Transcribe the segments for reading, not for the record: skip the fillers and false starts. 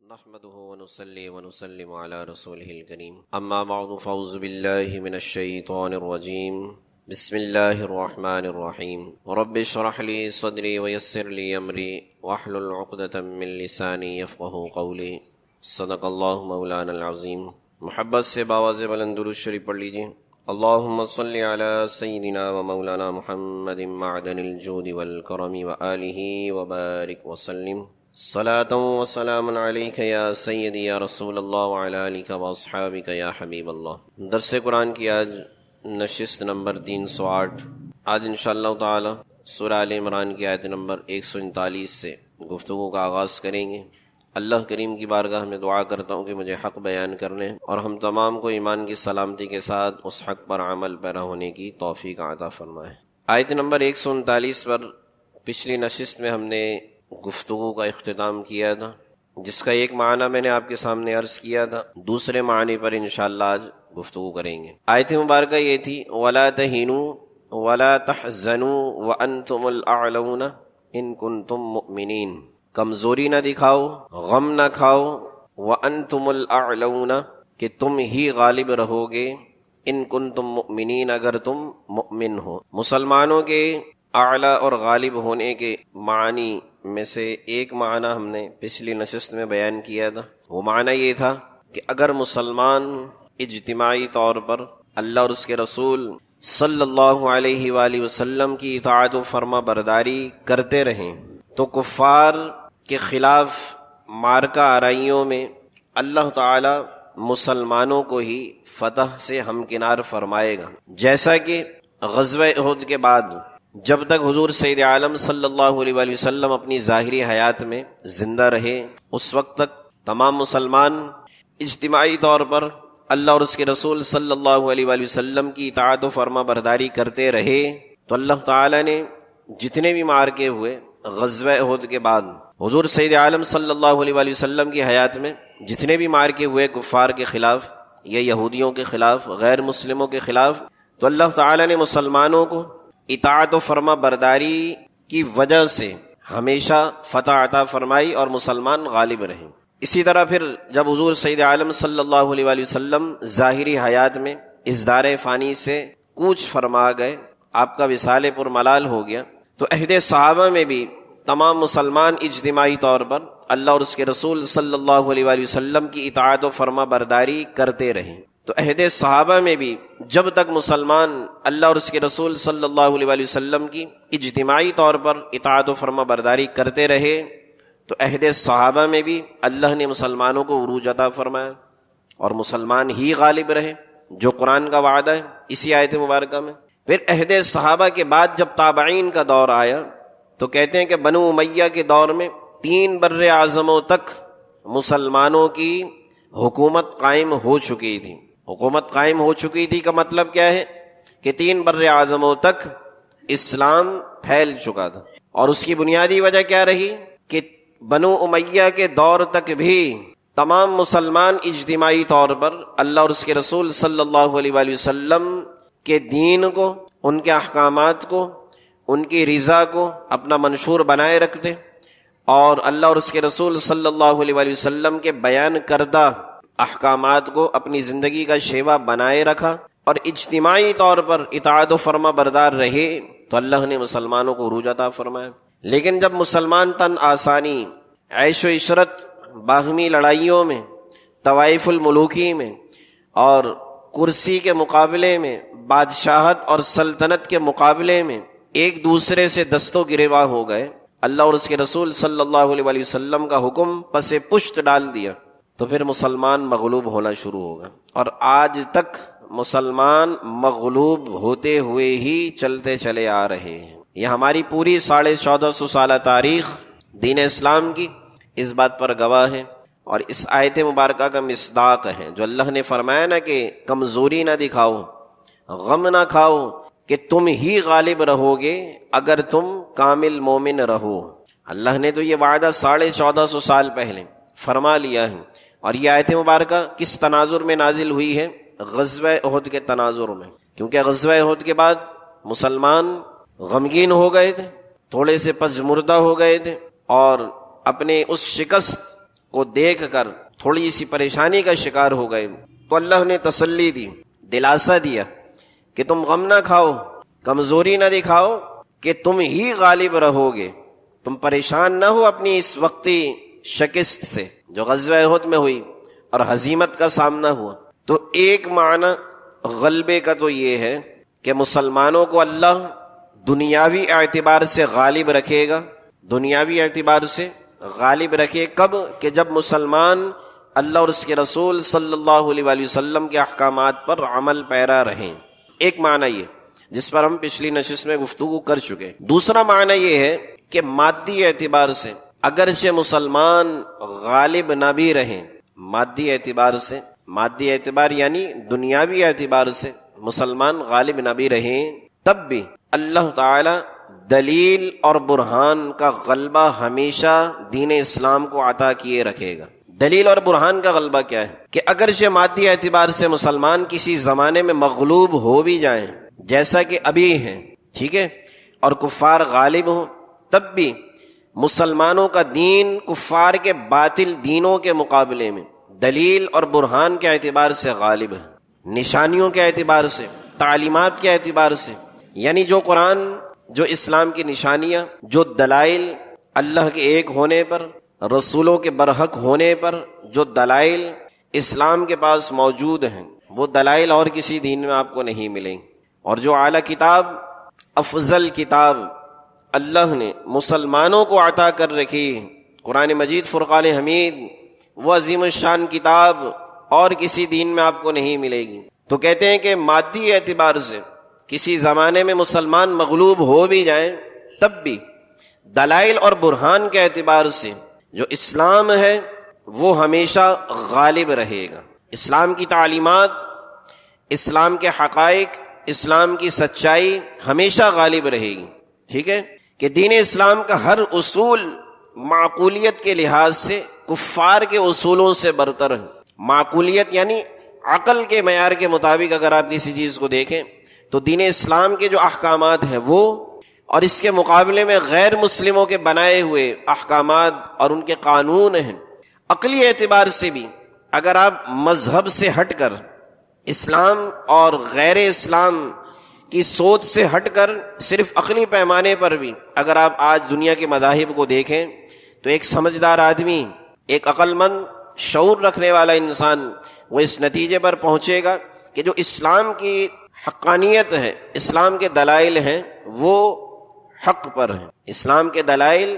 نحمده ونصلي ونسلم على رسوله الكريم اما بعد فاعوذ بالله من الشيطان الرجيم بسم الله الرحمن الرحيم رب اشرح لي صدري ويسر لي امري واحلل عقدة من لساني يفقهوا قولي صدق الله مولانا العظيم۔ محبت سے باواز بلند درود شریف پڑھ لیجئے۔ اللهم صل على سيدنا ومولانا محمد معدن الجود والكرم وآله وبارك وسلم صلاة وسلام عليك يا سيدي يا رسول الله وعلى آلك واصحابك يا حبيب الله۔ درس قرآن کی آج نشست نمبر 308۔ آج انشاءاللہ تعالی سورہ آل عمران کی آیت نمبر 139 سے گفتگو کا آغاز کریں گے۔ اللہ کریم کی بارگاہ میں دعا کرتا ہوں کہ مجھے حق بیان کرنے اور ہم تمام کو ایمان کی سلامتی کے ساتھ اس حق پر عمل پیرا ہونے کی توفیق عطا فرمائے۔ آیت نمبر 139 پر پچھلی نشست میں ہم نے گفتگو کا اختتام کیا تھا، جس کا ایک معنی میں نے آپ کے سامنے عرض کیا تھا، دوسرے معنی پر انشاءاللہ آج گفتگو کریں گے۔ آیت مبارکہ یہ تھی وَلَا تَهِنُوا وَلَا تَحْزَنُوا وَأَنْتُمُ الْأَعْلَوْنَ إِن كُنتُم مُؤْمِنِينَ، کمزوری نہ دکھاؤ، غم نہ کھاؤ، وَأَنْتُمُ الْأَعْلَوْنَ کہ تم ہی غالب رہو گے، ان کنتم مؤمنین اگر تم مؤمن ہو۔ مسلمانوں کے اعلیٰ اور غالب ہونے کے معنی میں سے ایک معنی ہم نے پچھلی نشست میں بیان کیا تھا۔ وہ معنی یہ تھا کہ اگر مسلمان اجتماعی طور پر اللہ اور اس کے رسول صلی اللہ علیہ وآلہ وسلم کی اطاعت و فرما برداری کرتے رہیں تو کفار کے خلاف معرکہ آرائیوں میں اللہ تعالی مسلمانوں کو ہی فتح سے ہمکنار فرمائے گا، جیسا کہ غزوہ احد کے بعد جب تک حضور سید عالم صلی اللہ علیہ وآلہ وسلم اپنی ظاہری حیات میں زندہ رہے، اس وقت تک تمام مسلمان اجتماعی طور پر اللہ اور اس کے رسول صلی اللہ علیہ وآلہ وسلم کی اطاعت و فرما برداری کرتے رہے تو اللہ تعالی نے جتنے بھی معرکے ہوئے غزوہ احد کے بعد حضور سید عالم صلی اللہ علیہ وآلہ وسلم کی حیات میں جتنے بھی معرکے ہوئے کفار کے خلاف یا یہودیوں کے خلاف، غیر مسلموں کے خلاف، تو اللہ تعالی نے مسلمانوں کو اطاعت و فرما برداری کی وجہ سے ہمیشہ فتح عطا فرمائی اور مسلمان غالب رہے۔ اسی طرح پھر جب حضور سید عالم صلی اللہ علیہ وآلہ وسلم ظاہری حیات میں اس دار فانی سے کوچ فرما گئے، آپ کا وصال پر ملال ہو گیا، تو عہد صحابہ میں بھی تمام مسلمان اجتماعی طور پر اللہ اور اس کے رسول صلی اللہ علیہ وآلہ وسلم کی اطاعت و فرما برداری کرتے رہے۔ تو عہد صحابہ میں بھی جب تک مسلمان اللہ اور اس کے رسول صلی اللہ علیہ وآلہ وسلم کی اجتماعی طور پر اطاعت و فرما برداری کرتے رہے تو عہد صحابہ میں بھی اللہ نے مسلمانوں کو عروج عطا فرمایا اور مسلمان ہی غالب رہے، جو قرآن کا وعدہ ہے اسی آیت مبارکہ میں۔ پھر عہد صحابہ کے بعد جب تابعین کا دور آیا تو کہتے ہیں کہ بنو امیہ کے دور میں 3 بر اعظموں تک مسلمانوں کی حکومت قائم ہو چکی تھی۔ حکومت قائم ہو چکی تھی کا مطلب کیا ہے کہ 3 بر اعظموں تک اسلام پھیل چکا تھا، اور اس کی بنیادی وجہ کیا رہی کہ بنو امیہ کے دور تک بھی تمام مسلمان اجتماعی طور پر اللہ اور اس کے رسول صلی اللہ علیہ وآلہ وسلم کے دین کو، ان کے احکامات کو، ان کی رضا کو اپنا منشور بنائے رکھتے اور اللہ اور اس کے رسول صلی اللہ علیہ وآلہ وسلم کے بیان کردہ احکامات کو اپنی زندگی کا شیوا بنائے رکھا اور اجتماعی طور پر اطاعت و فرما بردار رہے تو اللہ نے مسلمانوں کو عروج عطا فرمایا۔ لیکن جب مسلمان تن آسانی، عیش و عشرت، باہمی لڑائیوں میں، طوائف الملوکی میں اور کرسی کے مقابلے میں، بادشاہت اور سلطنت کے مقابلے میں ایک دوسرے سے دست و گریباں ہو گئے، اللہ اور اس کے رسول صلی اللہ علیہ وآلہ وسلم کا حکم پس پشت ڈال دیا تو پھر مسلمان مغلوب ہونا شروع ہوگا، اور آج تک مسلمان مغلوب ہوتے ہوئے ہی چلتے چلے آ رہے ہیں۔ یہ ہماری پوری 1450 سالہ تاریخ دین اسلام کی اس بات پر گواہ ہے، اور اس آیت مبارکہ کا مصداق ہے جو اللہ نے فرمایا نا کہ کمزوری نہ دکھاؤ، غم نہ کھاؤ کہ تم ہی غالب رہو گے اگر تم کامل مومن رہو۔ اللہ نے تو یہ وعدہ 1450 سال پہلے فرما لیا ہے، اور یہ آیت مبارکہ کس تناظر میں نازل ہوئی ہے؟ غزوہ احد کے تناظر میں، کیونکہ غزوہ احد کے بعد مسلمان غمگین ہو گئے تھے، تھوڑے سے پژمردہ ہو گئے تھے، اور اپنے اس شکست کو دیکھ کر تھوڑی سی پریشانی کا شکار ہو گئے تو اللہ نے تسلی دی، دلاسا دیا کہ تم غم نہ کھاؤ، کمزوری نہ دکھاؤ کہ تم ہی غالب رہو گے، تم پریشان نہ ہو اپنی اس وقتی شکست سے جو غزوہ احد میں ہوئی اور ہزیمت کا سامنا ہوا۔ تو ایک معنی غلبے کا تو یہ ہے کہ مسلمانوں کو اللہ دنیاوی اعتبار سے غالب رکھے گا، دنیاوی اعتبار سے غالب رکھے کب؟ کہ جب مسلمان اللہ اور اس کے رسول صلی اللہ علیہ وآلہ وسلم کے احکامات پر عمل پیرا رہیں۔ ایک معنی یہ جس پر ہم پچھلی نشست میں گفتگو کر چکے۔ دوسرا معنی یہ ہے کہ مادی اعتبار سے اگرچہ مسلمان غالب نہ بھی رہیں، مادی اعتبار سے، مادی اعتبار یعنی دنیاوی اعتبار سے مسلمان غالب نہ بھی رہیں، تب بھی اللہ تعالی دلیل اور برہان کا غلبہ ہمیشہ دین اسلام کو عطا کیے رکھے گا۔ دلیل اور برہان کا غلبہ کیا ہے؟ کہ اگرچہ مادی اعتبار سے مسلمان کسی زمانے میں مغلوب ہو بھی جائیں جیسا کہ ابھی ہیں، ٹھیک ہے، اور کفار غالب ہوں، تب بھی مسلمانوں کا دین کفار کے باطل دینوں کے مقابلے میں دلیل اور برہان کے اعتبار سے غالب ہے، نشانیوں کے اعتبار سے، تعلیمات کے اعتبار سے، یعنی جو قرآن، جو اسلام کی نشانیاں، جو دلائل اللہ کے ایک ہونے پر، رسولوں کے برحق ہونے پر، جو دلائل اسلام کے پاس موجود ہیں، وہ دلائل اور کسی دین میں آپ کو نہیں ملیں۔ اور جو اعلیٰ کتاب، افضل کتاب اللہ نے مسلمانوں کو عطا کر رکھی، قرآن مجید فرقان حمید، وہ عظیم الشان کتاب اور کسی دین میں آپ کو نہیں ملے گی۔ تو کہتے ہیں کہ مادی اعتبار سے کسی زمانے میں مسلمان مغلوب ہو بھی جائیں، تب بھی دلائل اور برہان کے اعتبار سے جو اسلام ہے وہ ہمیشہ غالب رہے گا۔ اسلام کی تعلیمات، اسلام کے حقائق، اسلام کی سچائی ہمیشہ غالب رہے گی، ٹھیک ہے، کہ دین اسلام کا ہر اصول معقولیت کے لحاظ سے کفار کے اصولوں سے برتر ہے۔ معقولیت یعنی عقل کے معیار کے مطابق اگر آپ کسی چیز کو دیکھیں تو دین اسلام کے جو احکامات ہیں وہ، اور اس کے مقابلے میں غیر مسلموں کے بنائے ہوئے احکامات اور ان کے قانون ہیں، عقلی اعتبار سے بھی اگر آپ مذہب سے ہٹ کر، اسلام اور غیر اسلام کی سوچ سے ہٹ کر صرف عقلی پیمانے پر بھی اگر آپ آج دنیا کے مذاہب کو دیکھیں تو ایک سمجھدار آدمی، ایک عقل مند، شعور رکھنے والا انسان وہ اس نتیجے پر پہنچے گا کہ جو اسلام کی حقانیت ہے، اسلام کے دلائل ہیں، وہ حق پر ہیں، اسلام کے دلائل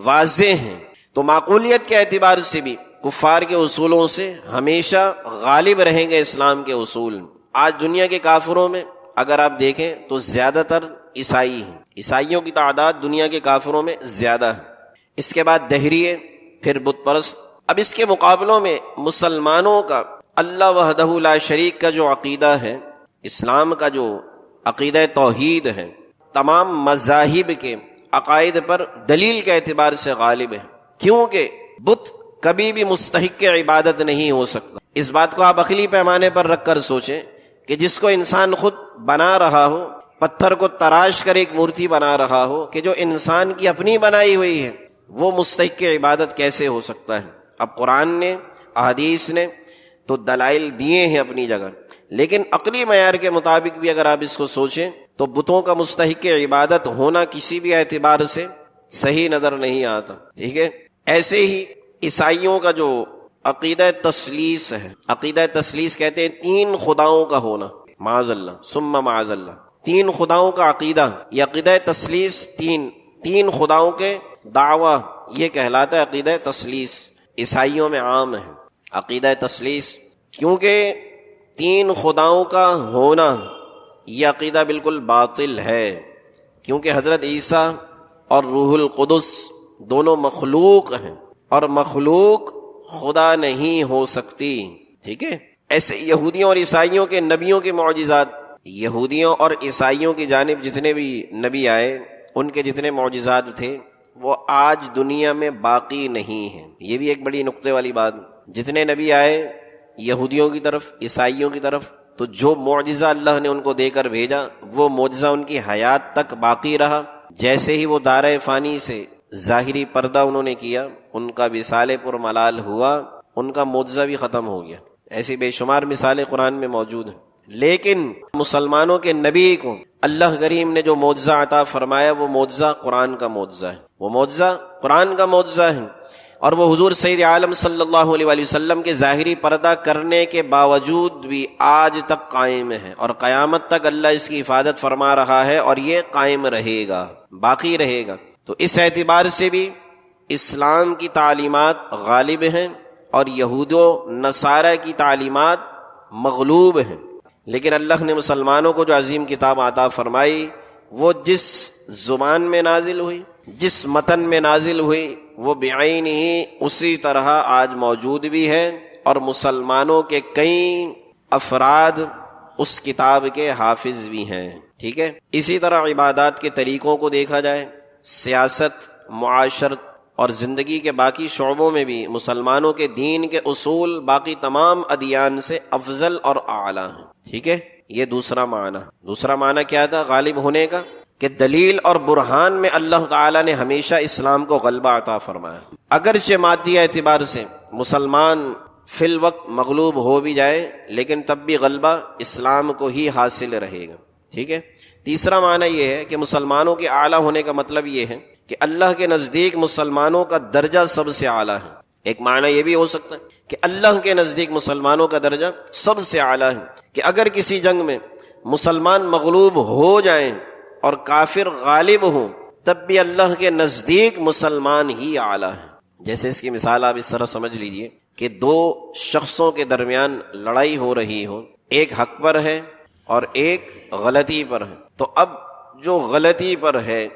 واضح ہیں۔ تو معقولیت کے اعتبار سے بھی کفار کے اصولوں سے ہمیشہ غالب رہیں گے اسلام کے اصول۔ آج دنیا کے کافروں میں اگر آپ دیکھیں تو زیادہ تر عیسائی ہیں، عیسائیوں کی تعداد دنیا کے کافروں میں زیادہ ہے، اس کے بعد دہریے، پھر بت پرست۔ اب اس کے مقابلوں میں مسلمانوں کا اللہ وحدہ لا شریک کا جو عقیدہ ہے، اسلام کا جو عقیدہ توحید ہے، تمام مذاہب کے عقائد پر دلیل کے اعتبار سے غالب ہے، کیونکہ بت کبھی بھی مستحق عبادت نہیں ہو سکتا۔ اس بات کو آپ عقلی پیمانے پر رکھ کر سوچیں کہ جس کو انسان خود بنا رہا ہو، پتھر کو تراش کر ایک مورتی بنا رہا ہو، کہ جو انسان کی اپنی بنائی ہوئی ہے، وہ مستحق عبادت کیسے ہو سکتا ہے؟ اب قرآن نے، احادیث نے تو دلائل دیے ہیں اپنی جگہ، لیکن عقلی معیار کے مطابق بھی اگر آپ اس کو سوچیں تو بتوں کا مستحق عبادت ہونا کسی بھی اعتبار سے صحیح نظر نہیں آتا، ٹھیک ہے۔ ایسے ہی عیسائیوں کا جو عقیدہ تثلیث ہے، عقیدہ تثلیث کہتے ہیں تین خداؤں کا ہونا، معاذ اللہ ثم معاذ اللہ، تین خداؤں کا عقیدہ، یہ عقیدہ تثلیث، تین خداؤں کے دعویٰ، یہ کہلاتا ہے عقیدہ تثلیث۔ عیسائیوں میں عام ہے عقیدہ تثلیث، کیونکہ تین خداؤں کا ہونا یہ عقیدہ بالکل باطل ہے، کیونکہ حضرت عیسیٰ اور روح القدس دونوں مخلوق ہیں، اور مخلوق خدا نہیں ہو سکتی، ٹھیک ہے۔ ایسے یہودیوں اور عیسائیوں کے نبیوں کے معجزات، یہودیوں اور عیسائیوں کی جانب جتنے بھی نبی آئے، ان کے جتنے معجزات تھے وہ آج دنیا میں باقی نہیں ہیں۔ یہ بھی ایک بڑی نقطے والی بات، جتنے نبی آئے یہودیوں کی طرف، عیسائیوں کی طرف، تو جو معجزہ اللہ نے ان کو دے کر بھیجا وہ معجزہ ان کی حیات تک باقی رہا۔ جیسے ہی وہ دائرہ فانی سے ظاہری پردہ انہوں نے کیا، ان کا وصال پر ملال ہوا، ان کا معجزہ بھی ختم ہو گیا۔ ایسی بے شمار مثالیں قرآن میں موجود ہیں، لیکن مسلمانوں کے نبی کو اللہ کریم نے جو معجزہ عطا فرمایا وہ معجزہ قرآن کا معجزہ ہے، وہ معجزہ قرآن کا معجزہ ہے، اور وہ حضور سید عالم صلی اللہ علیہ وآلہ وسلم کے ظاہری پردہ کرنے کے باوجود بھی آج تک قائم ہے، اور قیامت تک اللہ اس کی حفاظت فرما رہا ہے، اور یہ قائم رہے گا، باقی رہے گا۔ تو اس اعتبار سے بھی اسلام کی تعلیمات غالب ہیں اور یہود و نصارہ کی تعلیمات مغلوب ہیں، لیکن اللہ نے مسلمانوں کو جو عظیم کتاب عطا فرمائی وہ جس زبان میں نازل ہوئی، جس متن میں نازل ہوئی، وہ بعین ہی اسی طرح آج موجود بھی ہے، اور مسلمانوں کے کئی افراد اس کتاب کے حافظ بھی ہیں، ٹھیک ہے۔ اسی طرح عبادات کے طریقوں کو دیکھا جائے، سیاست، معاشرت اور زندگی کے باقی شعبوں میں بھی مسلمانوں کے دین کے اصول باقی تمام ادیان سے افضل اور اعلیٰ ہیں، ٹھیک ہے۔ یہ دوسرا معنی کیا تھا غالب ہونے کا؟ کہ دلیل اور برہان میں اللہ تعالیٰ نے ہمیشہ اسلام کو غلبہ عطا فرمایا، اگرچہ مادی اعتبار سے مسلمان فی الوقت مغلوب ہو بھی جائے لیکن تب بھی غلبہ اسلام کو ہی حاصل رہے گا، ٹھیک ہے۔ تیسرا معنی یہ ہے کہ مسلمانوں کے اعلیٰ ہونے کا مطلب یہ ہے کہ اللہ کے نزدیک مسلمانوں کا درجہ سب سے اعلیٰ ہے۔ ایک معنی یہ بھی ہو سکتا ہے کہ اللہ کے نزدیک مسلمانوں کا درجہ سب سے اعلیٰ ہے، کہ اگر کسی جنگ میں مسلمان مغلوب ہو جائیں اور کافر غالب ہوں تب بھی اللہ کے نزدیک مسلمان ہی اعلیٰ ہیں۔ جیسے اس کی مثال آپ اس طرح سمجھ لیجئے کہ دو شخصوں کے درمیان لڑائی ہو رہی ہو، ایک حق پر ہے اور ایک غلطی پر ہے، تو اب جو غلطی پر ہے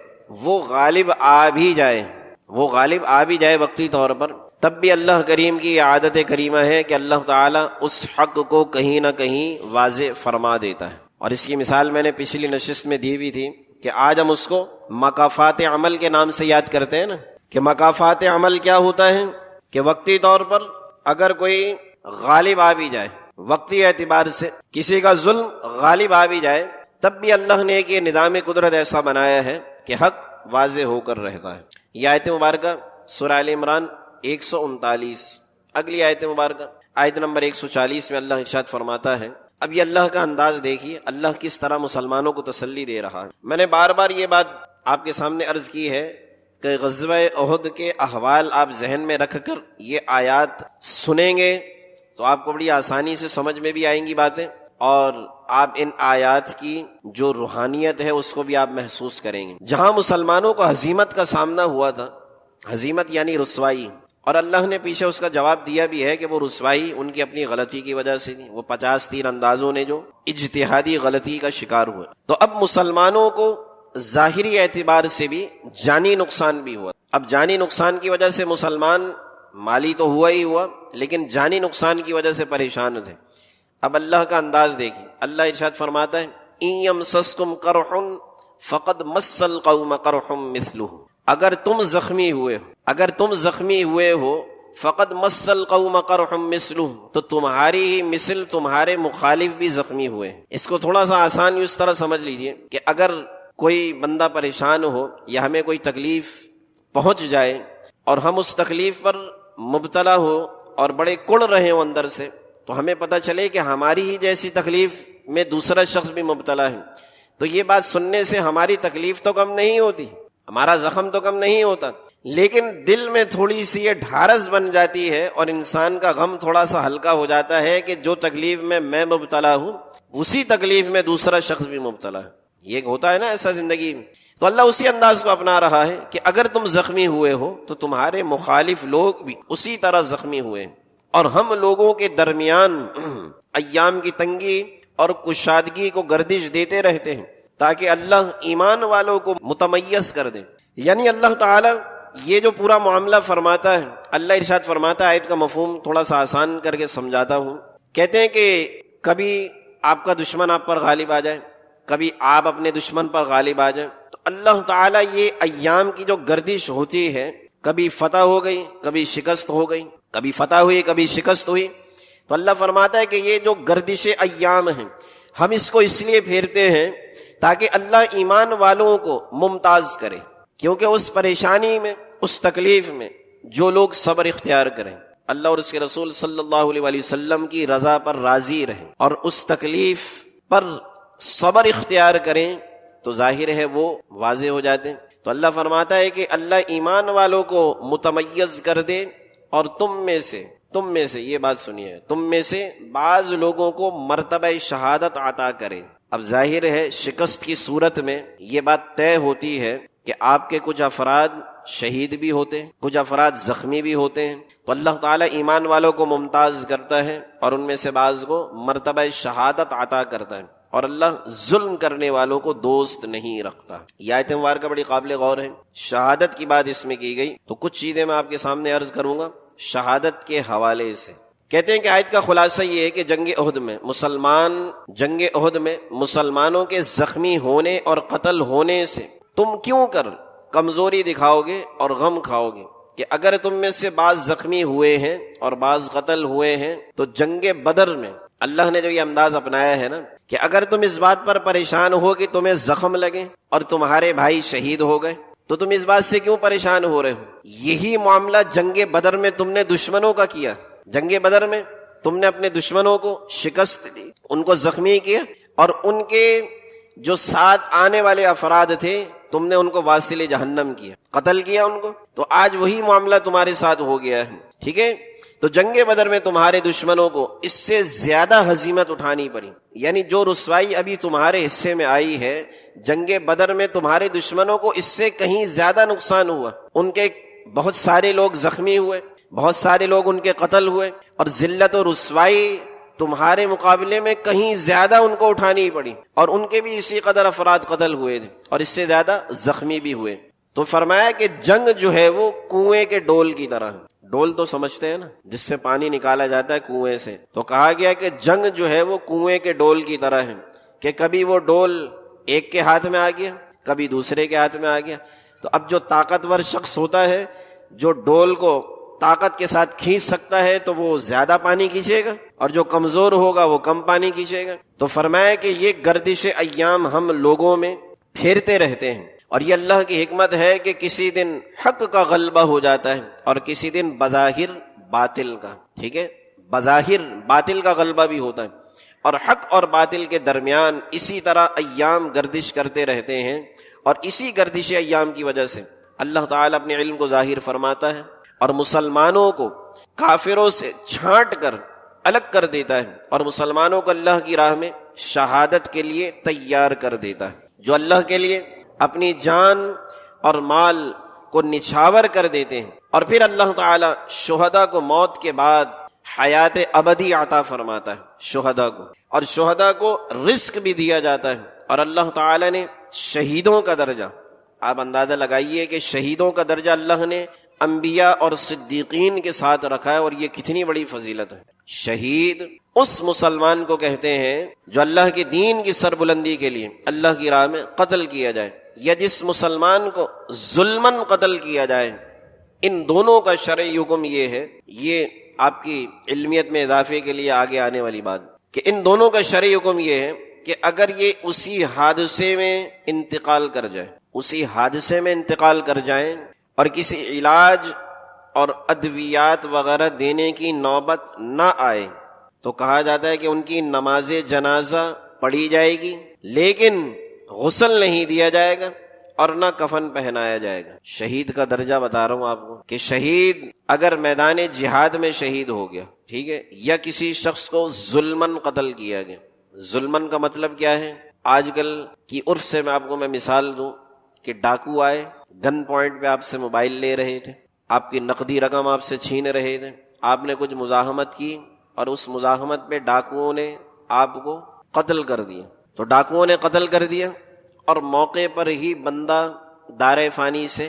وہ غالب آ بھی جائے وقتی طور پر، تب بھی اللہ کریم کی عادت کریمہ ہے کہ اللہ تعالیٰ اس حق کو کہیں نہ کہیں واضح فرما دیتا ہے۔ اور اس کی مثال میں نے پچھلی نشست میں دی بھی تھی کہ آج ہم اس کو مکافات عمل کے نام سے یاد کرتے ہیں نا، کہ مکافات عمل کیا ہوتا ہے کہ وقتی طور پر اگر کوئی غالب آ بھی جائے، وقتی اعتبار سے کسی کا ظلم غالب آ بھی جائے، تب بھی اللہ نے ایک یہ نظام قدرت ایسا بنایا ہے کہ حق واضح ہو کر رہتا ہے۔ یہ آیت مبارکہ سورہ آل عمران 139، اگلی آیت مبارکہ آیت نمبر 140 میں اللہ ارشاد فرماتا ہے۔ اب یہ اللہ کا انداز دیکھیے، اللہ کس طرح مسلمانوں کو تسلی دے رہا ہے۔ میں نے بار بار یہ بات آپ کے سامنے عرض کی ہے کہ غزوہ احد کے احوال آپ ذہن میں رکھ کر یہ آیات سنیں گے تو آپ کو بڑی آسانی سے سمجھ میں بھی آئیں گی باتیں، اور آپ ان آیات کی جو روحانیت ہے اس کو بھی آپ محسوس کریں گے۔ جہاں مسلمانوں کو ہزیمت کا سامنا ہوا تھا، ہزیمت یعنی رسوائی، اور اللہ نے پیچھے اس کا جواب دیا بھی ہے کہ وہ رسوائی ان کی اپنی غلطی کی وجہ سے نہیں، وہ 50 تیر اندازوں نے جو اجتہادی غلطی کا شکار ہوئے۔ تو اب مسلمانوں کو ظاہری اعتبار سے بھی جانی نقصان بھی ہوا۔ اب جانی نقصان کی وجہ سے مسلمان مالی تو ہوا ہی ہوا، لیکن جانی نقصان کی وجہ سے پریشان تھے۔ اب اللہ کا انداز دیکھیں، اللہ ارشاد فرماتا ہے إِن يَمْسَسْكُمْ قَرْحٌ فَقَدْ مَسَّ الْقَوْمَ قَرْحٌ مِثْلُهُ، اگر تم زخمی ہوئے ہو فقد مس القوم قرح مثلہ، تو تمہاری ہی مثل تمہارے مخالف بھی زخمی ہوئے ہیں۔ اس کو تھوڑا سا آسان اس طرح سمجھ لیجئے کہ اگر کوئی بندہ پریشان ہو یا ہمیں کوئی تکلیف پہنچ جائے اور ہم اس تکلیف پر مبتلا ہو اور بڑے کڑ رہے ہوں اندر سے، تو ہمیں پتہ چلے کہ ہماری ہی جیسی تکلیف میں دوسرا شخص بھی مبتلا ہے، تو یہ بات سننے سے ہماری تکلیف تو کم نہیں ہوتی، ہمارا زخم تو کم نہیں ہوتا، لیکن دل میں تھوڑی سی یہ ڈھارس بن جاتی ہے اور انسان کا غم تھوڑا سا ہلکا ہو جاتا ہے کہ جو تکلیف میں مبتلا ہوں اسی تکلیف میں دوسرا شخص بھی مبتلا ہے۔ یہ ہوتا ہے نا ایسا زندگی میں۔ تو اللہ اسی انداز کو اپنا رہا ہے کہ اگر تم زخمی ہوئے ہو تو تمہارے مخالف لوگ بھی اسی طرح زخمی ہوئے ہیں، اور ہم لوگوں کے درمیان ایام کی تنگی اور کشادگی کو گردش دیتے رہتے ہیں تاکہ اللہ ایمان والوں کو متمیز کر دے۔ یعنی اللہ تعالیٰ یہ جو پورا معاملہ فرماتا ہے، اللہ ارشاد فرماتا ہے، آیت کا مفہوم تھوڑا سا آسان کر کے سمجھاتا ہوں۔ کہتے ہیں کہ کبھی آپ کا دشمن آپ پر غالب آ جائے، کبھی آپ اپنے دشمن پر غالب آ جائیں، تو اللہ تعالیٰ یہ ایام کی جو گردش ہوتی ہے، کبھی فتح ہو گئی کبھی شکست ہو گئی، کبھی فتح ہوئی کبھی شکست ہوئی، تو اللہ فرماتا ہے کہ یہ جو گردش ایام ہیں ہم اس کو اس لیے پھیرتے ہیں تاکہ اللہ ایمان والوں کو ممتاز کرے، کیونکہ اس پریشانی میں، اس تکلیف میں جو لوگ صبر اختیار کریں، اللہ اور اس کے رسول صلی اللہ علیہ وآلہ وسلم کی رضا پر راضی رہیں اور اس تکلیف پر صبر اختیار کریں تو ظاہر ہے وہ واضح ہو جاتے ہیں۔ تو اللہ فرماتا ہے کہ اللہ ایمان والوں کو متمیز کر دے اور تم میں سے یہ بات سنیے، تم میں سے بعض لوگوں کو مرتبہ شہادت عطا کرے۔ اب ظاہر ہے شکست کی صورت میں یہ بات طے ہوتی ہے کہ آپ کے کچھ افراد شہید بھی ہوتے ہیں، کچھ افراد زخمی بھی ہوتے ہیں، تو اللہ تعالیٰ ایمان والوں کو ممتاز کرتا ہے اور ان میں سے بعض کو مرتبہ شہادت عطا کرتا ہے، اور اللہ ظلم کرنے والوں کو دوست نہیں رکھتا۔ یہ آیت مبارکہ بڑی قابل غور ہے، شہادت کی بات اس میں کی گئی۔ تو کچھ چیزیں میں آپ کے سامنے عرض کروں گا شہادت کے حوالے سے۔ کہتے ہیں کہ آیت کا خلاصہ یہ ہے کہ جنگ احد میں مسلمانوں کے زخمی ہونے اور قتل ہونے سے تم کیوں کر کمزوری دکھاؤ گے اور غم کھاؤ گے کہ اگر تم میں سے بعض زخمی ہوئے ہیں اور بعض قتل ہوئے ہیں تو جنگ بدر میں اللہ نے جو یہ انداز اپنایا ہے نا کہ اگر تم اس بات پر پریشان ہو کہ تمہیں زخم لگے اور تمہارے بھائی شہید ہو گئے تو تم اس بات سے کیوں پریشان ہو رہے ہو؟ یہی معاملہ جنگ بدر میں تم نے دشمنوں کا کیا۔ جنگ بدر میں تم نے اپنے دشمنوں کو شکست دی، ان کو زخمی کیا، اور ان کے جو ساتھ آنے والے افراد تھے تم نے ان کو واصل جہنم کیا، قتل کیا ان کو۔ تو آج وہی معاملہ تمہارے ساتھ ہو گیا ہے، ٹھیک ہے؟ تو جنگ بدر میں تمہارے دشمنوں کو اس سے زیادہ ہزیمت اٹھانی پڑی، یعنی جو رسوائی ابھی تمہارے حصے میں آئی ہے جنگ بدر میں تمہارے دشمنوں کو اس سے کہیں زیادہ نقصان ہوا، ان کے بہت سارے لوگ زخمی ہوئے، بہت سارے لوگ ان کے قتل ہوئے، اور ذلت و رسوائی تمہارے مقابلے میں کہیں زیادہ ان کو اٹھانی پڑی، اور ان کے بھی اسی قدر افراد قتل ہوئے تھے اور اس سے زیادہ زخمی بھی ہوئے۔ تو فرمایا کہ جنگ جو ہے وہ کنویں کے ڈول کی طرح ہے۔ ڈول تو سمجھتے ہیں نا، جس سے پانی نکالا جاتا ہے کنویں سے، تو کہا گیا کہ جنگ جو ہے وہ کنویں کے ڈول کی طرح ہے کہ کبھی وہ ڈول ایک کے ہاتھ میں آ گیا، کبھی دوسرے کے ہاتھ میں آ گیا۔ تو اب جو طاقتور شخص ہوتا ہے جو ڈول کو طاقت کے ساتھ کھینچ سکتا ہے تو وہ زیادہ پانی کھینچے گا، اور جو کمزور ہوگا وہ کم پانی کھینچے گا۔ تو فرمایا کہ یہ گردش ایام ہم لوگوں میں پھیرتے رہتے ہیں، اور یہ اللہ کی حکمت ہے کہ کسی دن حق کا غلبہ ہو جاتا ہے اور کسی دن بظاہر باطل کا، ٹھیک ہے؟ بظاہر باطل کا غلبہ بھی ہوتا ہے، اور حق اور باطل کے درمیان اسی طرح ایام گردش کرتے رہتے ہیں، اور اسی گردش ایام کی وجہ سے اللہ تعالیٰ اپنے علم کو ظاہر فرماتا ہے اور مسلمانوں کو کافروں سے چھانٹ کر الگ کر دیتا ہے، اور مسلمانوں کو اللہ کی راہ میں شہادت کے لیے تیار کر دیتا ہے۔ جو اللہ کے لیے اپنی جان اور مال کو نچھاور کر دیتے ہیں، اور پھر اللہ تعالیٰ شہداء کو موت کے بعد حیات ابدی عطا فرماتا ہے شہداء کو، اور شہداء کو رزق بھی دیا جاتا ہے، اور اللہ تعالیٰ نے شہیدوں کا درجہ، آپ اندازہ لگائیے کہ شہیدوں کا درجہ اللہ نے انبیاء اور صدیقین کے ساتھ رکھا ہے، اور یہ کتنی بڑی فضیلت ہے۔ شہید اس مسلمان کو کہتے ہیں جو اللہ کے دین کی سربلندی کے لیے اللہ کی راہ میں قتل کیا جائے، یا جس مسلمان کو ظلماً قتل کیا جائے۔ ان دونوں کا شرعی حکم یہ ہے، یہ آپ کی علمیت میں اضافے کے لیے آگے آنے والی بات، کہ ان دونوں کا شرعی حکم یہ ہے کہ اگر یہ اسی حادثے میں انتقال کر جائیں اور کسی علاج اور ادویات وغیرہ دینے کی نوبت نہ آئے تو کہا جاتا ہے کہ ان کی نماز جنازہ پڑھی جائے گی، لیکن غسل نہیں دیا جائے گا اور نہ کفن پہنایا جائے گا۔ شہید کا درجہ بتا رہا ہوں آپ کو کہ شہید اگر میدان جہاد میں شہید ہو گیا، ٹھیک ہے، یا کسی شخص کو ظلماً قتل کیا گیا۔ ظلماً کا مطلب کیا ہے؟ آج کل کی عرف سے میں مثال دوں کہ ڈاکو آئے، گن پوائنٹ پہ آپ سے موبائل لے رہے تھے، آپ کی نقدی رقم آپ سے چھین رہے تھے، آپ نے کچھ مزاحمت کی اور اس مزاحمت پہ ڈاکوؤں نے آپ کو قتل کر دیا۔ تو ڈاکوؤں نے قتل کر دیا اور موقع پر ہی بندہ دار فانی سے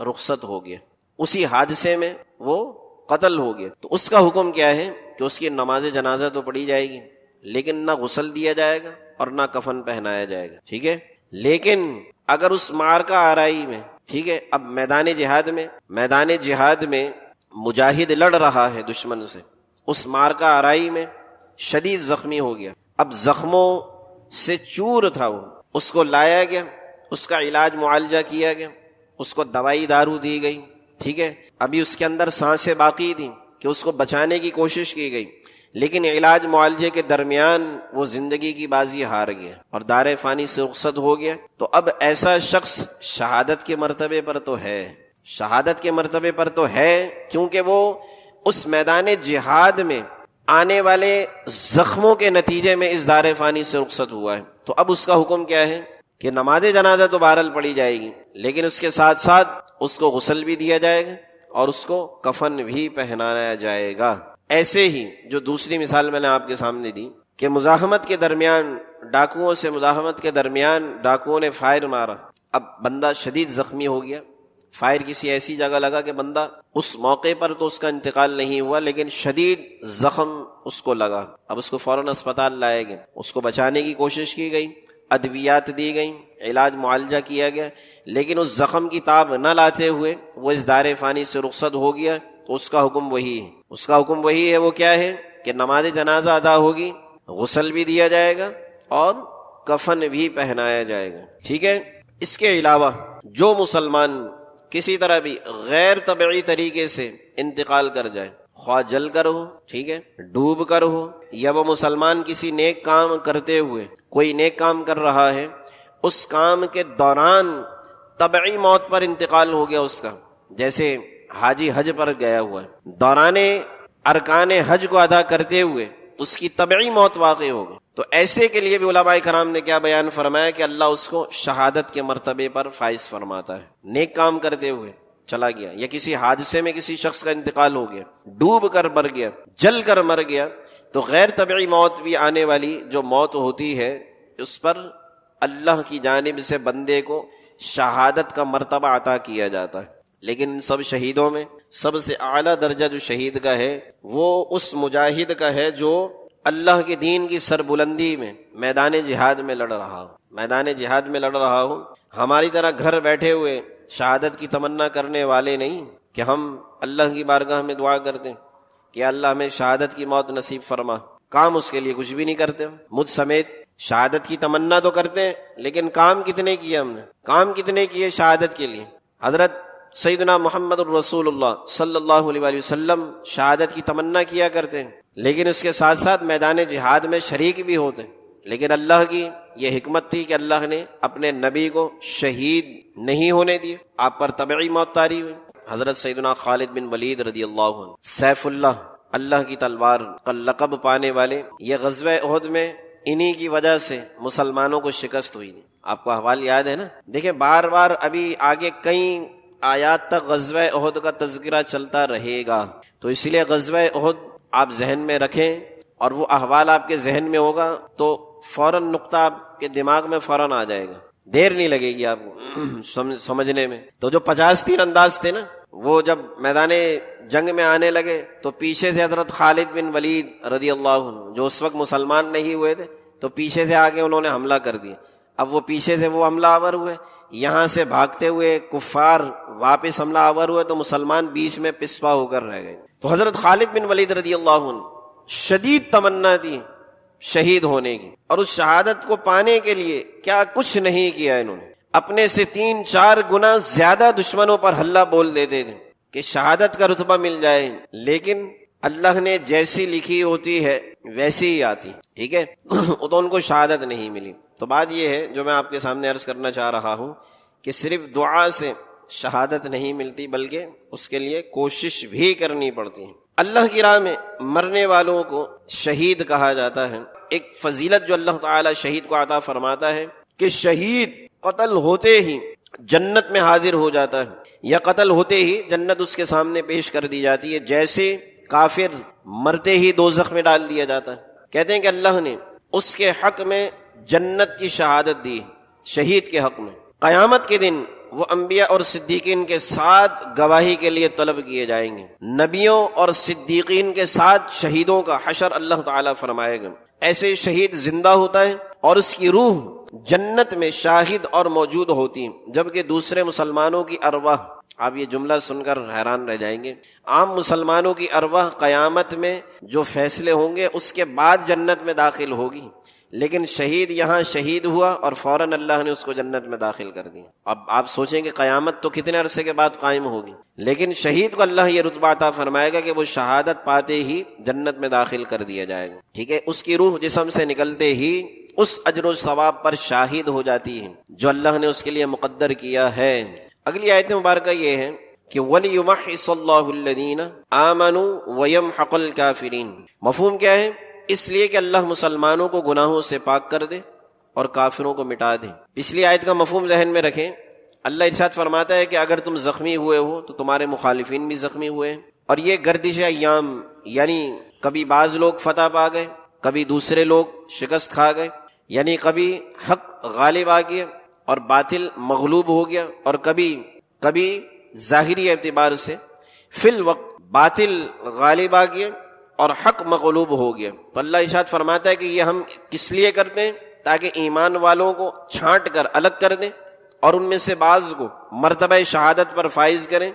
رخصت ہو گیا، اسی حادثے میں وہ قتل ہو گیا۔ تو اس کا حکم کیا ہے کہ اس کی نماز جنازہ تو پڑھی جائے گی، لیکن نہ غسل دیا جائے گا اور نہ کفن پہنایا جائے گا، ٹھیک ہے؟ لیکن اگر اس معرکہ آرائی میں، ٹھیک ہے، اب میدان جہاد میں مجاہد لڑ رہا ہے دشمن سے، اس معرکہ آرائی میں شدید زخمی ہو گیا، اب زخموں سے چور تھا، وہ اس کو لایا گیا، اس کا علاج معالجہ کیا گیا، اس کو دوائی دارو دی گئی، ٹھیک ہے، ابھی اس کے اندر سانسیں باقی تھیں کہ اس کو بچانے کی کوشش کی گئی، لیکن علاج معالجے کے درمیان وہ زندگی کی بازی ہار گیا اور دار فانی سے رخصت ہو گیا، تو اب ایسا شخص شہادت کے مرتبے پر تو ہے، شہادت کے مرتبے پر تو ہے، کیونکہ وہ اس میدان جہاد میں آنے والے زخموں کے نتیجے میں اس دار فانی سے رخصت ہوا ہے۔ تو اب اس کا حکم کیا ہے کہ نماز جنازہ تو بہرحال پڑھی جائے گی، لیکن اس کے ساتھ ساتھ اس کو غسل بھی دیا جائے گا اور اس کو کفن بھی پہنایا جائے گا۔ ایسے ہی جو دوسری مثال میں نے آپ کے سامنے دی کہ مزاحمت کے درمیان ڈاکوؤں سے مزاحمت کے درمیان ڈاکوؤں نے فائر مارا، اب بندہ شدید زخمی ہو گیا، فائر کسی ایسی جگہ لگا کہ بندہ اس موقع پر تو اس کا انتقال نہیں ہوا، لیکن شدید زخم اس کو لگا، اب اس کو فوراً اسپتال لائے گئے، اس کو بچانے کی کوشش کی گئی، ادویات دی گئیں، علاج معالجہ کیا گیا، لیکن اس زخم کی تاب نہ لاتے ہوئے وہ اس دار فانی سے رخصت ہو گیا، تو اس کا حکم وہی ہے، اس کا حکم وہی ہے، وہ کیا ہے کہ نماز جنازہ ادا ہوگی، غسل بھی دیا جائے گا اور کفن بھی پہنایا جائے گا، ٹھیک ہے۔ اس کے علاوہ جو مسلمان کسی طرح بھی غیر طبعی طریقے سے انتقال کر جائے، خواہ جل کر ہو، ٹھیک ہے، ڈوب کر ہو، یا وہ مسلمان کسی نیک کام کرتے ہوئے کوئی نیک کام کر رہا ہے، اس کام کے دوران طبعی موت پر انتقال ہو گیا اس کا، جیسے حاجی حج پر گیا ہوا ہے، دوران ارکان حج کو ادا کرتے ہوئے اس کی طبعی موت واقع ہو گئی، تو ایسے کے لیے بھی علماء کرام نے کیا بیان فرمایا کہ اللہ اس کو شہادت کے مرتبے پر فائز فرماتا ہے۔ نیک کام کرتے ہوئے چلا گیا، یا کسی حادثے میں کسی شخص کا انتقال ہو گیا، ڈوب کر مر گیا، جل کر مر گیا، تو غیر طبعی موت بھی آنے والی جو موت ہوتی ہے اس پر اللہ کی جانب سے بندے کو شہادت کا مرتبہ عطا کیا جاتا ہے۔ لیکن ان سب شہیدوں میں سب سے اعلیٰ درجہ جو شہید کا ہے وہ اس مجاہد کا ہے جو اللہ کے دین کی سربلندی میں میدان جہاد میں لڑ رہا ہو، میدان جہاد میں لڑ رہا ہو۔ ہماری طرح گھر بیٹھے ہوئے شہادت کی تمنا کرنے والے نہیں کہ ہم اللہ کی بارگاہ میں دعا کرتے کہ اللہ ہمیں شہادت کی موت نصیب فرما، کام اس کے لیے کچھ بھی نہیں کرتے، مجھ سمیت شہادت کی تمنا تو کرتے ہیں لیکن کام کتنے کیے ہم نے، کام کتنے کیے شہادت کے لیے۔ حضرت سیدنا محمد الرسول اللہ صلی اللہ علیہ وآلہ وسلم شہادت کی تمنا کیا کرتے ہیں، لیکن اس کے ساتھ ساتھ میدان جہاد میں شریک بھی ہوتے ہیں، لیکن اللہ کی یہ حکمت تھی کہ اللہ نے اپنے نبی کو شہید نہیں ہونے دیے، آپ پر طبعی موت طاری ہوئی۔ حضرت سیدنا خالد بن ولید رضی اللہ عنہ، سیف اللہ، اللہ کی تلوار کا لقب پانے والے، یہ غزوہ احد میں انہی کی وجہ سے مسلمانوں کو شکست ہوئی۔ آپ کو احوال یاد ہے نا، دیکھیں بار بار ابھی آگے کئی آیات تک غزوہ احد کا تذکرہ چلتا رہے گا، تو اس لیے غزوہ احد آپ ذہن میں رکھیں، اور وہ احوال آپ کے ذہن میں ہوگا تو فوراً نقطہ آپ کے دماغ میں فوراً آ جائے گا، دیر نہیں لگے گی آپ کو سمجھنے میں۔ تو جو 50 تیر انداز تھے نا، وہ جب میدان جنگ میں آنے لگے تو پیچھے سے حضرت خالد بن ولید رضی اللہ عنہ جو اس وقت مسلمان نہیں ہوئے تھے، تو پیچھے سے آگے انہوں نے حملہ کر دیا۔ اب وہ پیچھے سے وہ حملہ آور ہوئے، یہاں سے بھاگتے ہوئے کفار واپس حملہ آور ہوئے، تو مسلمان بیچ میں پسپا ہو کر رہ گئے۔ تو حضرت خالد بن ولید رضی اللہ عنہ شدید تمنا تھی شہید ہونے کی، اور اس شہادت کو پانے کے لیے کیا کچھ نہیں کیا انہوں نے، اپنے سے 3-4 گنا زیادہ دشمنوں پر حلہ بول دیتے تھے کہ شہادت کا رتبہ مل جائے، لیکن اللہ نے جیسی لکھی ہوتی ہے ویسی ہی آتی، ٹھیک ہے، تو ان کو شہادت نہیں ملی۔ تو بات یہ ہے جو میں آپ کے سامنے عرض کرنا چاہ رہا ہوں کہ صرف دعا سے شہادت نہیں ملتی، بلکہ اس کے لیے کوشش بھی کرنی پڑتی ہے۔ اللہ کی راہ میں مرنے والوں کو شہید کہا جاتا ہے۔ ایک فضیلت جو اللہ تعالی شہید کو عطا فرماتا ہے کہ شہید قتل ہوتے ہی جنت میں حاضر ہو جاتا ہے، یا قتل ہوتے ہی جنت اس کے سامنے پیش کر دی جاتی ہے، جیسے کافر مرتے ہی دوزخ میں ڈال دیا جاتا ہے۔ کہتے ہیں کہ اللہ نے اس کے حق میں جنت کی شہادت دی، شہید کے حق میں۔ قیامت کے دن وہ انبیاء اور صدیقین کے ساتھ گواہی کے لیے طلب کیے جائیں گے، نبیوں اور صدیقین کے ساتھ شہیدوں کا حشر اللہ تعالیٰ فرمائے گا۔ ایسے شہید زندہ ہوتا ہے اور اس کی روح جنت میں شاہد اور موجود ہوتی ہے، جبکہ دوسرے مسلمانوں کی ارواح، آپ یہ جملہ سن کر حیران رہ جائیں گے، عام مسلمانوں کی ارواح قیامت میں جو فیصلے ہوں گے اس کے بعد جنت میں داخل ہوگی، لیکن شہید یہاں شہید ہوا اور فوراً اللہ نے اس کو جنت میں داخل کر دیا۔ اب آپ سوچیں کہ قیامت تو کتنے عرصے کے بعد قائم ہوگی، لیکن شہید کو اللہ یہ رتبہ عطا فرمائے گا کہ وہ شہادت پاتے ہی جنت میں داخل کر دیا جائے گا، ٹھیک ہے۔ اس کی روح جسم سے نکلتے ہی اس اجر و ثواب پر شاہد ہو جاتی ہے جو اللہ نے اس کے لیے مقدر کیا ہے۔ اگلی آیت مبارکہ یہ ہے کہ وَلِيُمَحِّصَ اللَّهُ الَّذِينَ آمَنُوا وَيَمْحَقَ الْكَافِرِينَ۔ مفہوم کیا ہے؟ اس لیے کہ اللہ مسلمانوں کو گناہوں سے پاک کر دے اور کافروں کو مٹا دے۔ پچھلی آیت کا مفہوم ذہن میں رکھیں۔ اللہ ارشاد فرماتا ہے کہ اگر تم زخمی ہوئے ہو تو تمہارے مخالفین بھی زخمی ہوئے ہیں، اور یہ گردش ایام، یعنی کبھی بعض لوگ فتح پا گئے، کبھی دوسرے لوگ شکست کھا گئے، یعنی کبھی حق غالب آ گیا اور باطل مغلوب ہو گیا، اور کبھی ظاہری اعتبار سے فی الوقت باطل غالب آ گیا اور حق مغلوب ہو گیا۔ تو اللہ ارشاد فرماتا ہے کہ یہ ہم کس لیے کرتے ہیں؟ تاکہ ایمان والوں کو چھانٹ کر الگ کر دیں اور ان میں سے بعض کو مرتبہ شہادت پر فائز کریں،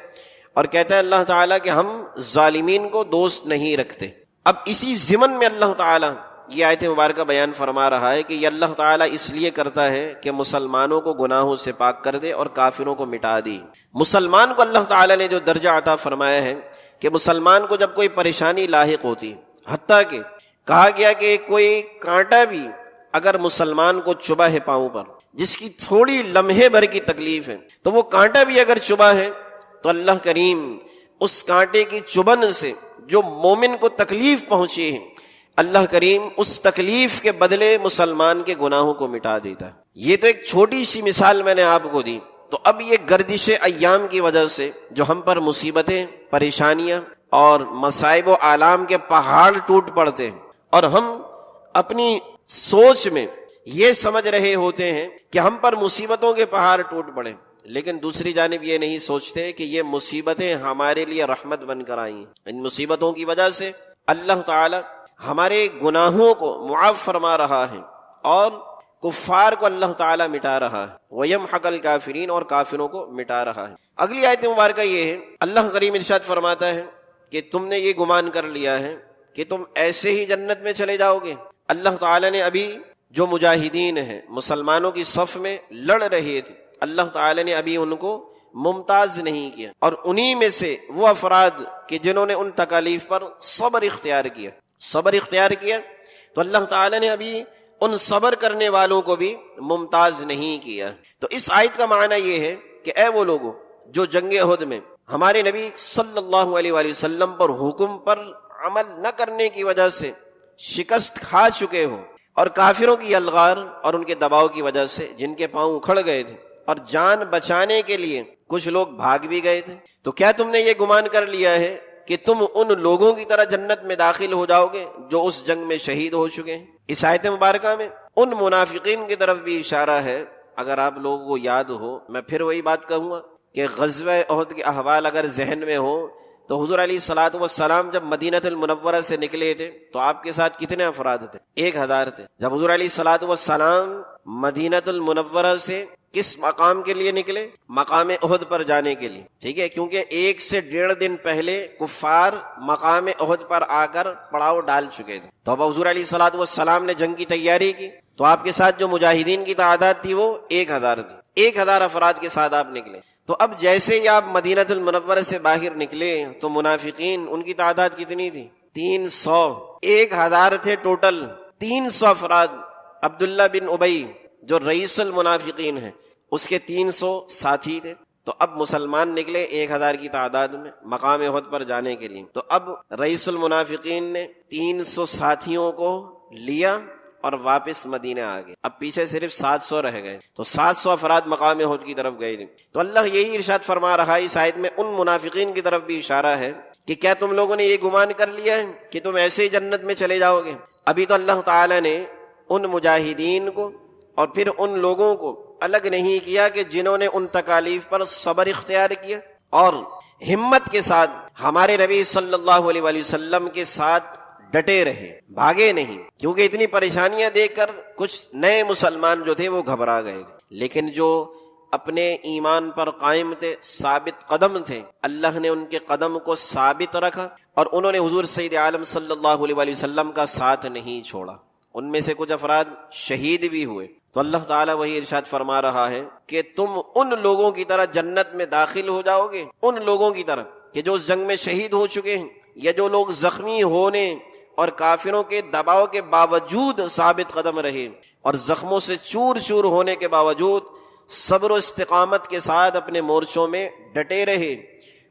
اور کہتا ہے اللہ تعالیٰ کہ ہم ظالمین کو دوست نہیں رکھتے۔ اب اسی ضمن میں اللہ تعالیٰ یہ آیت مبارکہ بیان فرما رہا ہے کہ یہ اللہ تعالیٰ اس لیے کرتا ہے کہ مسلمانوں کو گناہوں سے پاک کر دے اور کافروں کو مٹا دے۔ مسلمان کو اللہ تعالیٰ نے جو درجہ عطا فرمایا ہے کہ مسلمان کو جب کوئی پریشانی لاحق ہوتی، حتیٰ کہ کہا گیا کہ کوئی کانٹا بھی اگر مسلمان کو چبھا ہے پاؤں پر، جس کی تھوڑی لمحے بھر کی تکلیف ہے، تو وہ کانٹا بھی اگر چبھا ہے تو اللہ کریم اس کانٹے کی چبھن سے جو مومن کو تکلیف پہنچی ہے، اللہ کریم اس تکلیف کے بدلے مسلمان کے گناہوں کو مٹا دیتا ہے۔ یہ تو ایک چھوٹی سی مثال میں نے آپ کو دی۔ تو اب یہ گردش ایام کی وجہ سے جو ہم پر مصیبتیں، پریشانیاں اور مصائب و آلام کے پہاڑ ٹوٹ پڑتے ہیں، اور ہم اپنی سوچ میں یہ سمجھ رہے ہوتے ہیں کہ ہم پر مصیبتوں کے پہاڑ ٹوٹ پڑے، لیکن دوسری جانب یہ نہیں سوچتے کہ یہ مصیبتیں ہمارے لیے رحمت بن کر آئی ہیں۔ ان مصیبتوں کی وجہ سے اللہ تعالی ہمارے گناہوں کو معاف فرما رہا ہے اور کفار کو اللہ تعالی مٹا رہا ہے، وَيَمْحَقَ الْكَافِرِينَ، اور کافروں کو مٹا رہا ہے۔ اگلی آیت مبارکہ یہ ہے، اللہ کریم ارشاد فرماتا ہے کہ تم نے یہ گمان کر لیا ہے کہ تم ایسے ہی جنت میں چلے جاؤ گے۔ اللہ تعالی نے ابھی جو مجاہدین ہیں، مسلمانوں کی صف میں لڑ رہے تھے، اللہ تعالی نے ابھی ان کو ممتاز نہیں کیا، اور انہی میں سے وہ افراد کہ جنہوں نے ان تکالیف پر صبر اختیار کیا تو اللہ تعالی نے ابھی ان صبر کرنے والوں کو بھی ممتاز نہیں کیا۔ تو اس آیت کا معنی یہ ہے کہ اے وہ لوگوں جو جنگ احد میں ہمارے نبی صلی اللہ علیہ وآلہ وسلم پر حکم پر عمل نہ کرنے کی وجہ سے شکست کھا چکے ہو، اور کافروں کی الغار اور ان کے دباؤ کی وجہ سے جن کے پاؤں اکھڑ گئے تھے اور جان بچانے کے لیے کچھ لوگ بھاگ بھی گئے تھے، تو کیا تم نے یہ گمان کر لیا ہے کہ تم ان لوگوں کی طرح جنت میں داخل ہو جاؤ گے جو اس جنگ میں شہید ہو چکے ہیں؟ اس آیت مبارکہ میں ان منافقین کی طرف بھی اشارہ ہے۔ اگر آپ لوگوں کو یاد ہو، میں پھر وہی بات کہوں گا کہ غزوہ احد کے احوال اگر ذہن میں ہو تو حضور علیہ الصلوۃ والسلام جب مدینہ المنورہ سے نکلے تھے تو آپ کے ساتھ کتنے افراد تھے؟ 1000 تھے۔ جب حضور علیہ الصلوۃ والسلام مدینہ المنورہ سے کس مقام کے لیے نکلے؟ مقام احد پر جانے کے لیے، ٹھیک ہے، کیونکہ 1 سے 1.5 دن پہلے کفار مقام احد پر آ کر پڑاؤ ڈال چکے تھے۔ تو اب حضور علیہ الصلوۃ والسلام نے جنگ کی تیاری کی، تو آپ کے ساتھ جو مجاہدین کی تعداد تھی وہ 1000 تھی، 1000 افراد کے ساتھ آپ نکلے۔ تو اب جیسے ہی آپ مدینہ المنورہ سے باہر نکلے تو منافقین، ان کی تعداد کتنی تھی؟ 300۔ 1000 تھے ٹوٹل، 300 افراد۔ عبداللہ بن ابی جو رئیس المنافقین ہیں، اس کے 300 ساتھی تھے۔ تو اب مسلمان نکلے 1000 کی تعداد میں مقام احد پر جانے کے لیے، تو اب رئیس المنافقین نے 300 ساتھیوں کو لیا اور واپس مدینہ آ گئے۔ اب پیچھے صرف 700 رہ گئے، تو 700 افراد مقام احد کی طرف گئے تھے۔ تو اللہ یہی ارشاد فرما رہا ہے اس آیت میں، ان منافقین کی طرف بھی اشارہ ہے کہ کیا تم لوگوں نے یہ گمان کر لیا ہے کہ تم ایسے ہی جنت میں چلے جاؤ گے؟ ابھی تو اللہ تعالی نے ان مجاہدین کو اور پھر ان لوگوں کو الگ نہیں کیا کہ جنہوں نے ان تکالیف پر صبر اختیار کیا اور ہمت کے ساتھ ہمارے نبی صلی اللہ علیہ وآلہ وسلم کے ساتھ ڈٹے رہے، بھاگے نہیں، کیونکہ اتنی پریشانیاں دیکھ کر کچھ نئے مسلمان جو تھے وہ گھبرا گئے تھے، لیکن جو اپنے ایمان پر قائم تھے، ثابت قدم تھے، اللہ نے ان کے قدم کو ثابت رکھا اور انہوں نے حضور سید عالم صلی اللہ علیہ وآلہ وسلم کا ساتھ نہیں چھوڑا، ان میں سے کچھ افراد شہید بھی ہوئے. تو اللہ تعالیٰ وہی ارشاد فرما رہا ہے کہ تم ان لوگوں کی طرح جنت میں داخل ہو جاؤ گے، ان لوگوں کی طرح کہ جو اس جنگ میں شہید ہو چکے ہیں، یا جو لوگ زخمی ہونے اور کافروں کے دباؤ کے باوجود ثابت قدم رہے اور زخموں سے چور چور ہونے کے باوجود صبر و استقامت کے ساتھ اپنے مورچوں میں ڈٹے رہے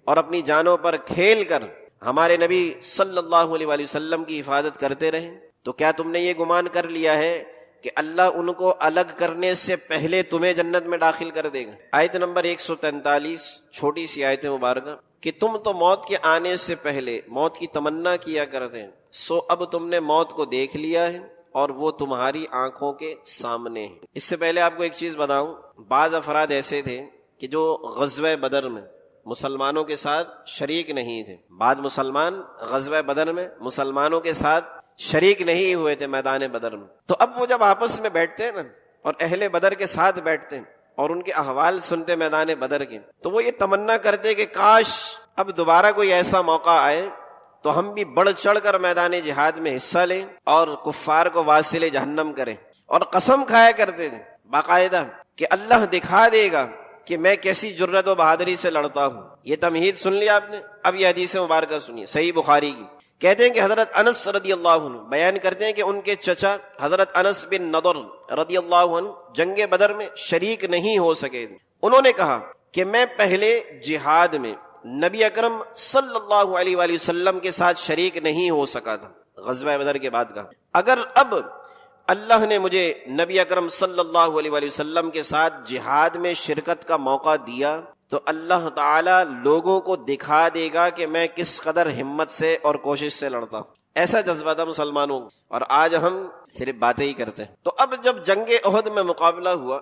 اور اپنی جانوں پر کھیل کر ہمارے نبی صلی اللہ علیہ وآلہ وسلم کی حفاظت کرتے رہے. تو کیا تم نے یہ گمان کر لیا ہے کہ اللہ ان کو الگ کرنے سے پہلے تمہیں جنت میں داخل کر دے گا؟ آیت نمبر 143 چھوٹی سی آیت مبارکہ کہ تم تو موت کے آنے سے پہلے موت کی تمنا کیا کرتے ہیں، سو اب تم نے موت کو دیکھ لیا ہے اور وہ تمہاری آنکھوں کے سامنے ہے. اس سے پہلے آپ کو ایک چیز بتاؤں، بعض افراد ایسے تھے کہ جو غزوہ بدر میں مسلمانوں کے ساتھ شریک نہیں تھے. بعض مسلمان غزوہ بدر میں مسلمانوں کے ساتھ شریک نہیں ہوئے تھے میدان بدر میں. تو اب وہ جب آپس میں بیٹھتے ہیں نا اور اہل بدر کے ساتھ بیٹھتے ہیں اور ان کے احوال سنتے میدان بدر کے، تو وہ یہ تمنا کرتے کہ کاش اب دوبارہ کوئی ایسا موقع آئے تو ہم بھی بڑھ چڑھ کر میدان جہاد میں حصہ لیں اور کفار کو واصل جہنم کریں. اور قسم کھایا کرتے تھے باقاعدہ کہ اللہ دکھا دے گا کہ میں کیسی جرت و بہادری سے لڑتا ہوں. یہ تمہید سن لیا آپ نے. اب یہ حدیث مبارکہ سنیے صحیح بخاری کی. کہتے ہیں کہ حضرت انس رضی اللہ عنہ بیان کرتے ہیں کہ ان کے چچا حضرت انس بن نضر رضی اللہ عنہ جنگ بدر میں شریک نہیں ہو سکے. انہوں نے کہا کہ میں پہلے جہاد میں نبی اکرم صلی اللہ علیہ وآلہ وسلم کے ساتھ شریک نہیں ہو سکا تھا غزوہ بدر کے بعد کا. اگر اب اللہ نے مجھے نبی اکرم صلی اللہ علیہ وآلہ وسلم کے ساتھ جہاد میں شرکت کا موقع دیا تو اللہ تعالیٰ لوگوں کو دکھا دے گا کہ میں کس قدر ہمت سے اور کوشش سے لڑتا ہوں. ایسا جذبہ تھا مسلمانوں، اور آج ہم صرف باتیں ہی کرتے ہیں. تو اب جب جنگ احد میں مقابلہ ہوا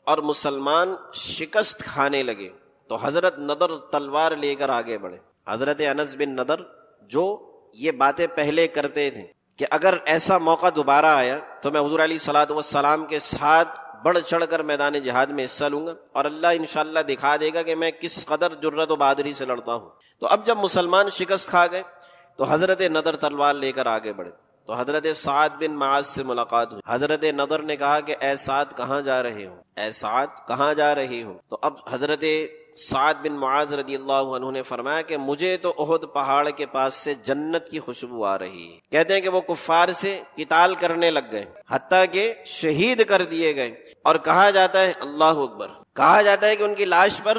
اور مسلمان شکست کھانے لگے تو حضرت نضر تلوار لے کر آگے بڑھے. حضرت انس بن نضر جو یہ باتیں پہلے کرتے تھے کہ اگر ایسا موقع دوبارہ آیا تو میں حضور علیہ الصلوۃ والسلام کے ساتھ بڑھ چڑھ کر میدان جہاد میں حصہ لوں گا اور اللہ انشاءاللہ دکھا دے گا کہ میں کس قدر جرت و بہادری سے لڑتا ہوں. تو اب جب مسلمان شکست کھا گئے تو حضرت نضر تلوار لے کر آگے بڑھے. تو حضرت سعد بن معاذ سے ملاقات ہوئی. حضرت نضر نے کہا کہ اے سعد کہاں جا رہے ہو، اے سعد کہاں جا رہے ہو؟ تو اب حضرت سعد بن معاذ رضی اللہ عنہ نے فرمایا کہ مجھے تو احد پہاڑ کے پاس سے جنت کی خوشبو آ رہی ہے. کہتے ہیں کہ وہ کفار سے قتال کرنے لگ گئے حتیٰ کہ شہید کر دیے گئے. اور کہا جاتا ہے اللہ اکبر، کہا جاتا ہے کہ ان کی لاش پر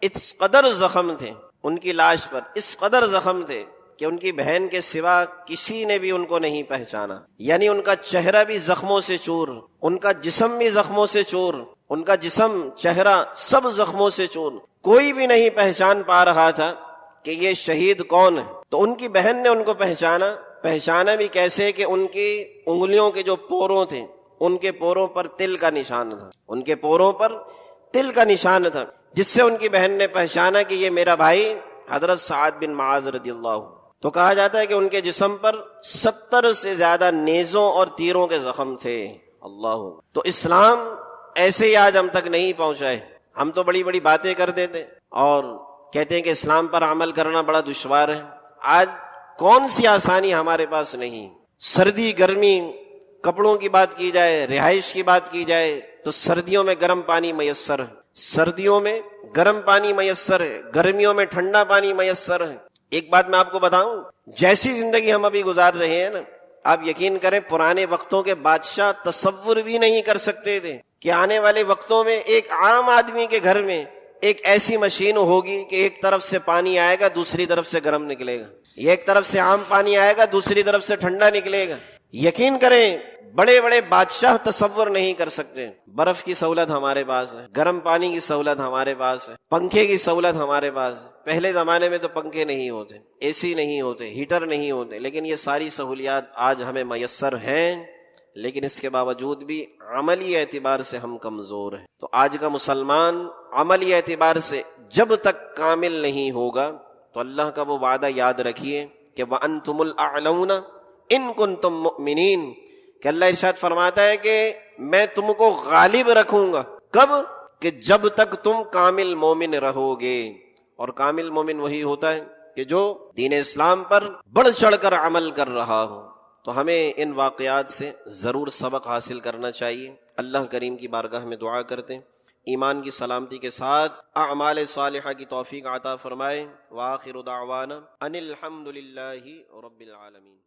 اس قدر زخم تھے، ان کی لاش پر اس قدر زخم تھے کہ ان کی بہن کے سوا کسی نے بھی ان کو نہیں پہچانا. یعنی ان کا چہرہ بھی زخموں سے چور، ان کا جسم بھی زخموں سے چور، ان کا جسم چہرہ سب زخموں سے چور. کوئی بھی نہیں پہچان پا رہا تھا کہ یہ شہید کون ہے. تو ان کی بہن نے ان کو پہچانا بھی کیسے کہ ان کی انگلیوں کے جو پوروں تھے ان کے پوروں پر تل کا نشان تھا، ان کے پوروں پر تل کا نشان تھا، جس سے ان کی بہن نے پہچانا کہ یہ میرا بھائی حضرت سعد بن معاذ رضی اللہ عنہ. تو کہا جاتا ہے کہ ان کے جسم پر 70 سے زیادہ نیزوں اور تیروں کے زخم تھے. اللہ. تو اسلام ایسے ہی آج ہم تک نہیں پہنچا ہے. ہم تو بڑی بڑی باتیں کر دیتے اور کہتے ہیں کہ اسلام پر عمل کرنا بڑا دشوار ہے. آج کون سی آسانی ہمارے پاس نہیں. سردی گرمی کپڑوں کی بات کی جائے، رہائش کی بات کی جائے تو سردیوں میں گرم پانی میسر ہے، سردیوں میں گرم پانی میسر ہے، گرمیوں میں ٹھنڈا پانی میسر ہے. ایک بات میں آپ کو بتاؤں، جیسی زندگی ہم ابھی گزار رہے ہیں نا، آپ یقین کریں پرانے وقتوں کے بادشاہ تصور بھی نہیں کر سکتے تھے کہ آنے والے وقتوں میں ایک عام آدمی کے گھر میں ایک ایسی مشین ہوگی کہ ایک طرف سے پانی آئے گا دوسری طرف سے گرم نکلے گا، ایک طرف سے عام پانی آئے گا دوسری طرف سے ٹھنڈا نکلے گا. یقین کریں بڑے بڑے بادشاہ تصور نہیں کر سکتے. برف کی سہولت ہمارے پاس ہے، گرم پانی کی سہولت ہمارے پاس ہے، پنکھے کی سہولت ہمارے پاس ہے. پہلے زمانے میں تو پنکھے نہیں ہوتے، اے سی نہیں ہوتے، ہیٹر نہیں ہوتے، لیکن یہ ساری سہولیات آج ہمیں میسر ہیں. لیکن اس کے باوجود بھی عملی اعتبار سے ہم کمزور ہیں. تو آج کا مسلمان عملی اعتبار سے جب تک کامل نہیں ہوگا تو اللہ کا وہ وعدہ یاد رکھیے کہ وَأَنْتُمُ الْأَعْلَوْنَ إِن كُنتُم مُؤْمِنِينَ، کہ اللہ ارشاد فرماتا ہے کہ میں تم کو غالب رکھوں گا. کب؟ کہ جب تک تم کامل مومن رہو گے. اور کامل مومن وہی ہوتا ہے کہ جو دین اسلام پر بڑھ چڑھ کر عمل کر رہا ہو. تو ہمیں ان واقعات سے ضرور سبق حاصل کرنا چاہیے۔ اللہ کریم کی بارگاہ میں دعا کرتے ہیں ایمان کی سلامتی کے ساتھ اعمال صالحہ کی توفیق عطا فرمائے۔ وآخر دعوانا ان الحمد للہ رب العالمین۔